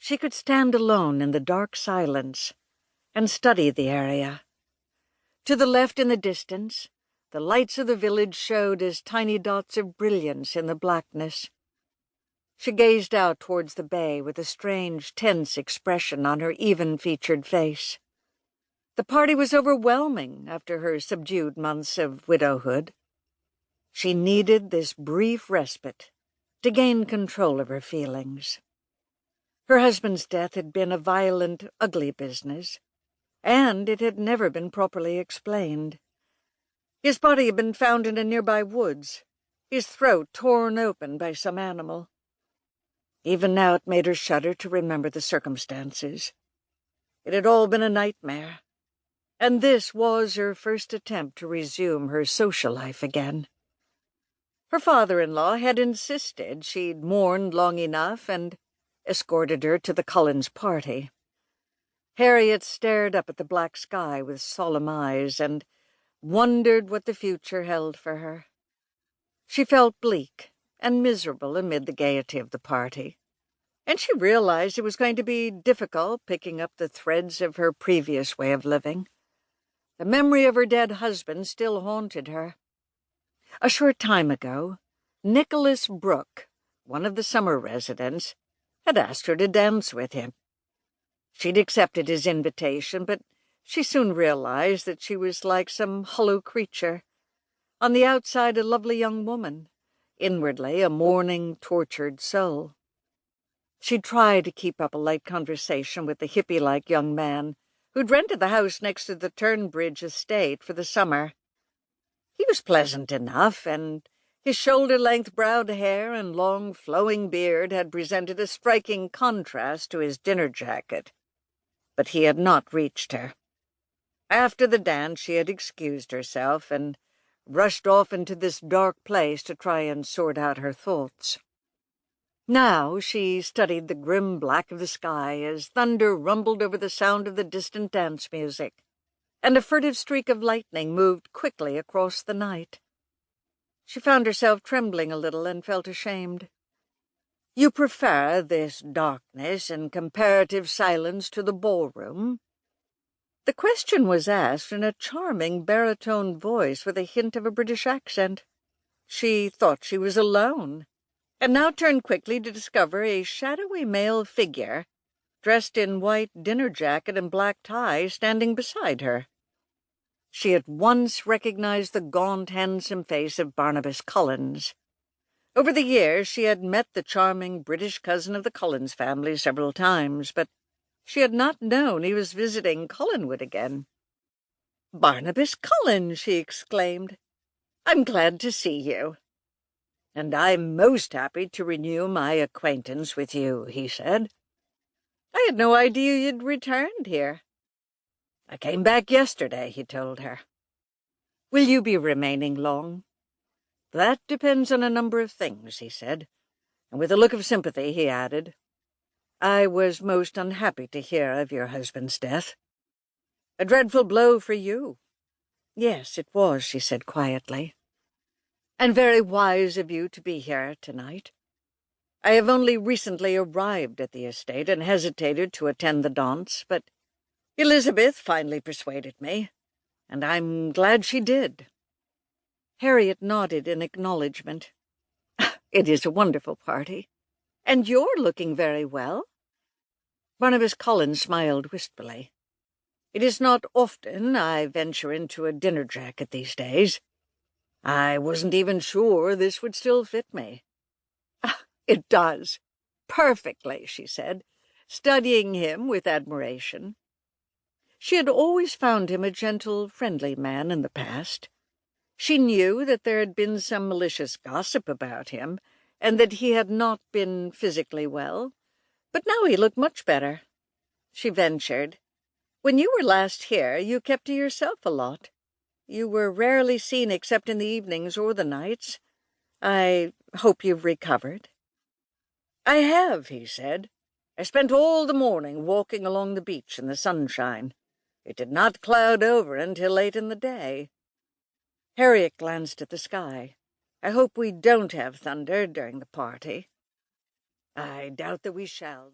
She could stand alone in the dark silence and study the area. To the left in the distance, the lights of the village showed as tiny dots of brilliance in the blackness. She gazed out towards the bay with a strange, tense expression on her even-featured face. The party was overwhelming after her subdued months of widowhood. She needed this brief respite to gain control of her feelings. Her husband's death had been a violent, ugly business, and it had never been properly explained. His body had been found in a nearby woods, his throat torn open by some animal. Even now it made her shudder to remember the circumstances. It had all been a nightmare, and this was her first attempt to resume her social life again. Her father-in-law had insisted she'd mourned long enough and escorted her to the Collins party. Harriet stared up at the black sky with solemn eyes and wondered what the future held for her. She felt bleak and miserable amid the gaiety of the party, and she realized it was going to be difficult picking up the threads of her previous way of living. The memory of her dead husband still haunted her. A short time ago, Nicholas Brooke, one of the summer residents, had asked her to dance with him. She'd accepted his invitation, but she soon realized that she was like some hollow creature. On the outside, a lovely young woman, inwardly a mourning, tortured soul. She'd tried to keep up a light conversation with the hippie-like young man who'd rented the house next to the Turnbridge estate for the summer. He was pleasant enough, and his shoulder-length brown hair and long, flowing beard had presented a striking contrast to his dinner jacket. But he had not reached her. After the dance, she had excused herself and rushed off into this dark place to try and sort out her thoughts. Now she studied the grim black of the sky as thunder rumbled over the sound of the distant dance music, and a furtive streak of lightning moved quickly across the night. She found herself trembling a little and felt ashamed. "You prefer this darkness and comparative silence to the ballroom?" The question was asked in a charming baritone voice with a hint of a British accent. She thought she was alone, and now turned quickly to discover a shadowy male figure, dressed in white dinner jacket and black tie, standing beside her. She at once recognized the gaunt, handsome face of Barnabas Collins. Over the years she had met the charming British cousin of the Collins family several times, but she had not known he was visiting Collinwood again. "Barnabas Collins!" she exclaimed. "I'm glad to see you." "And I'm most happy to renew my acquaintance with you," he said. "I had no idea you'd returned here." "I came back yesterday," he told her. "Will you be remaining long?" "That depends on a number of things," he said, and with a look of sympathy he added, "I was most unhappy to hear of your husband's death." "A dreadful blow for you." "Yes, it was," she said quietly. "And very wise of you to be here tonight. I have only recently arrived at the estate and hesitated to attend the dance, but Elizabeth finally persuaded me, and I'm glad she did." Harriet nodded in acknowledgment. "It is a wonderful party. And you're looking very well." Barnabas Collins smiled wistfully. "It is not often I venture into a dinner jacket these days. I wasn't even sure this would still fit me." "It does. Perfectly," she said, studying him with admiration. She had always found him a gentle, friendly man in the past. She knew that there had been some malicious gossip about him, and that he had not been physically well, but now he looked much better. She ventured, "When you were last here, you kept to yourself a lot. You were rarely seen except in the evenings or the nights. I hope you've recovered." "I have," he said. "I spent all the morning walking along the beach in the sunshine. It did not cloud over until late in the day." Harriet glanced at the sky. "I hope we don't have thunder during the party." "I doubt that we shall."